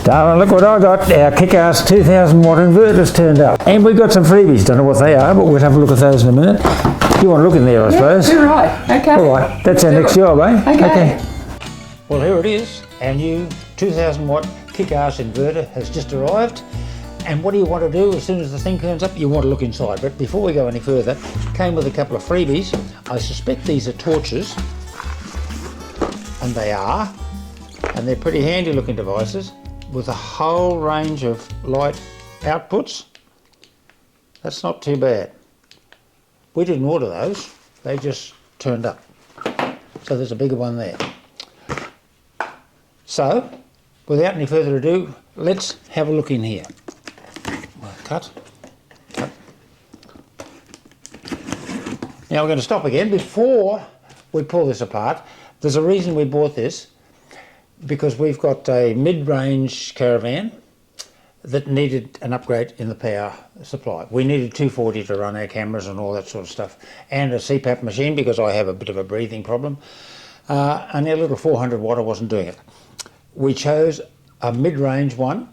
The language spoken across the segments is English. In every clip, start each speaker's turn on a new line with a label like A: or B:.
A: Darling, look what I got. Our Kickass 2000 watt inverters turned up. And we've got some freebies. Don't know what they are, but we'll have a look at those in a minute. You want to look in there, I suppose?
B: You're right. Okay.
A: All right, that's our next job, eh?
B: Okay.
A: Well, here it is. Our new 2000 watt Kickass inverter has just arrived. And what do you want to do as soon as the thing turns up? You want to look inside. But before we go any further, came with a couple of freebies. I suspect these are torches. And they are. And they're pretty handy looking devices with a whole range of light outputs. That's not too bad. We didn't order those, they just turned up. So there's a bigger one there. So, without any further ado, let's have a look in here. Cut. Now we're going to stop again. Before we pull this apart, there's a reason we bought this, because we've got a mid-range caravan that needed an upgrade in the power supply. We needed 240 to run our cameras and all that sort of stuff, and a CPAP machine because I have a bit of a breathing problem, and our little 400 watt wasn't doing it. We chose a mid-range one.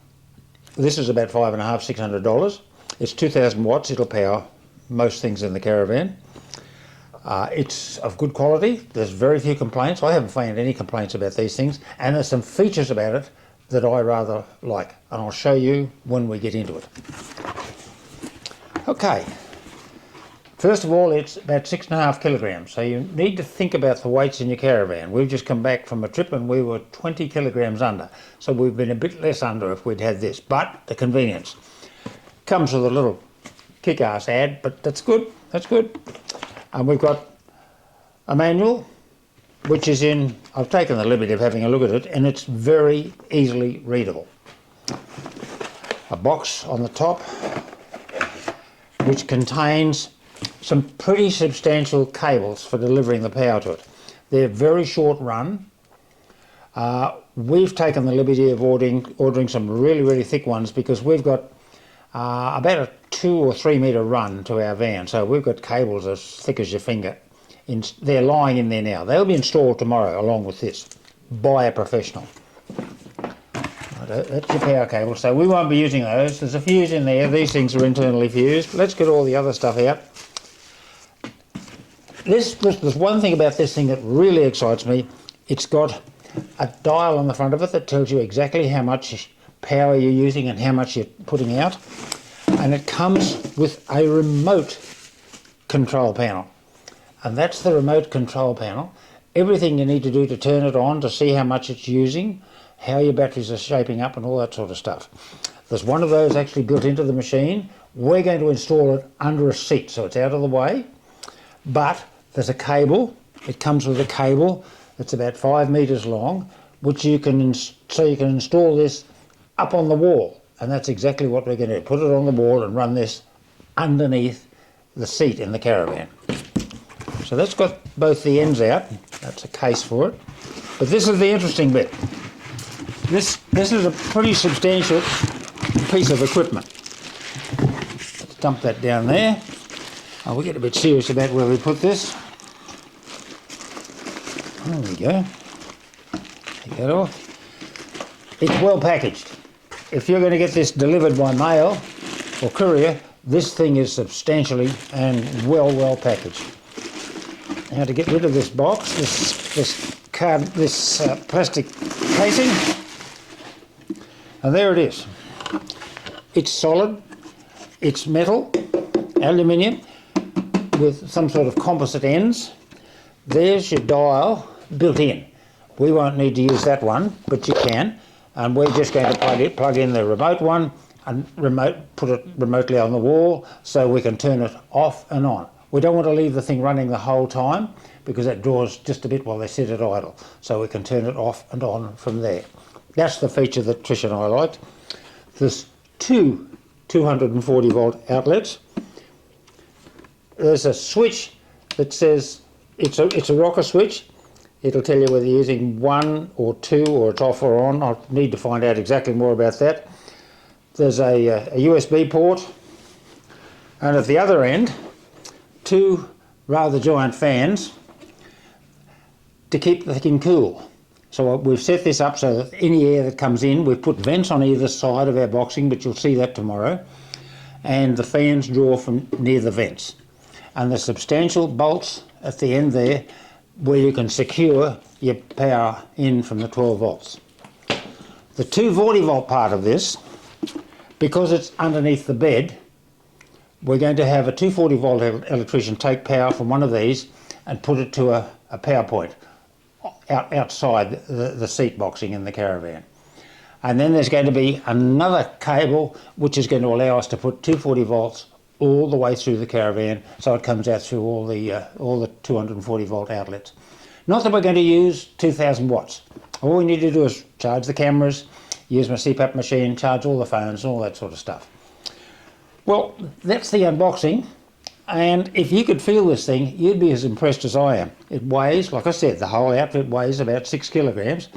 A: This is about $500, $600. It's 2000 watts, it'll power most things in the caravan. It's of good quality, there's very few complaints. I haven't found any complaints about these things, and there's some features about it that I rather like, and I'll show you when we get into it. Okay, first of all, it's about 6.5 kilograms, so you need to think about the weights in your caravan. We've just come back from a trip and we were 20 kilograms under, so we've been a bit less under if we'd had this, but the convenience. Comes with a little Kickass ad, but that's good, that's good. And we've got a manual, which is in, I've taken the liberty of having a look at it, and it's very easily readable. A box on the top, which contains some pretty substantial cables for delivering the power to it. They're very short run. We've taken the liberty of ordering some really thick ones because we've got about a 2 or 3 metre run to our van, so we've got cables as thick as your finger. They're lying in there now. They'll be installed tomorrow along with this by a professional. That's your power cable, so we won't be using those. There's a fuse in there. These things are internally fused. Let's get all the other stuff out. There's one thing about this thing that really excites me. It's got a dial on the front of it that tells you exactly how much power you're using and how much you're putting out, and it comes with a remote control panel, and that's the remote control panel. Everything you need to do to turn it on, to see how much it's using, how your batteries are shaping up and all that sort of stuff. There's one of those actually built into the machine. We're going to install it under a seat so it's out of the way, but there's a cable. It comes with a cable that's about 5 meters long, which you can install this up on the wall, and that's exactly what we're going to do. Put it on the wall and run this underneath the seat in the caravan. So that's got both the ends out. That's a case for it. But this is the interesting bit. This is a pretty substantial piece of equipment. Let's dump that down there. Oh, we'll get a bit serious about where we put this. There we go. Take that off. It's well packaged. If you're going to get this delivered by mail or courier, this thing is substantially and well packaged. Now to get rid of this box, this plastic casing, and there it is. It's solid, it's metal, aluminium with some sort of composite ends. There's your dial built in. We won't need to use that one, but you can. And we're just going to plug in the remote one and put it remotely on the wall so we can turn it off and on. We don't want to leave the thing running the whole time because that draws just a bit while they sit at idle. So we can turn it off and on from there. That's the feature that Trish and I liked. There's two 240 volt outlets. There's a switch that says it's a rocker switch. It'll tell you whether you're using 1 or 2 or it's off or on. I'll need to find out exactly more about that. There's a USB port, and at the other end, 2 rather giant fans to keep the thing cool. So we've set this up so that any air that comes in, we've put vents on either side of our boxing, but you'll see that tomorrow. And the fans draw from near the vents. And the substantial bolts at the end there where you can secure your power in from the 12 volts. The 240 volt part of this, because it's underneath the bed, we're going to have a 240 volt electrician take power from one of these and put it to a power point outside the seat boxing in the caravan. And then there's going to be another cable which is going to allow us to put 240 volts all the way through the caravan, so it comes out through all the 240 volt outlets. Not that we're going to use 2000 watts. All we need to do is charge the cameras, use my CPAP machine, charge all the phones, all that sort of stuff. Well, that's the unboxing. And if you could feel this thing, you'd be as impressed as I am. It weighs, like I said, the whole outfit weighs about 6 kilograms,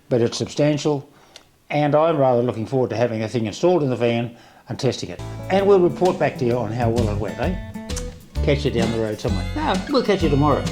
A: but it's substantial, and I'm rather looking forward to having the thing installed in the van and testing it. And we'll report back to you on how well it went, eh? Catch you down the road somewhere. No, we'll catch you tomorrow.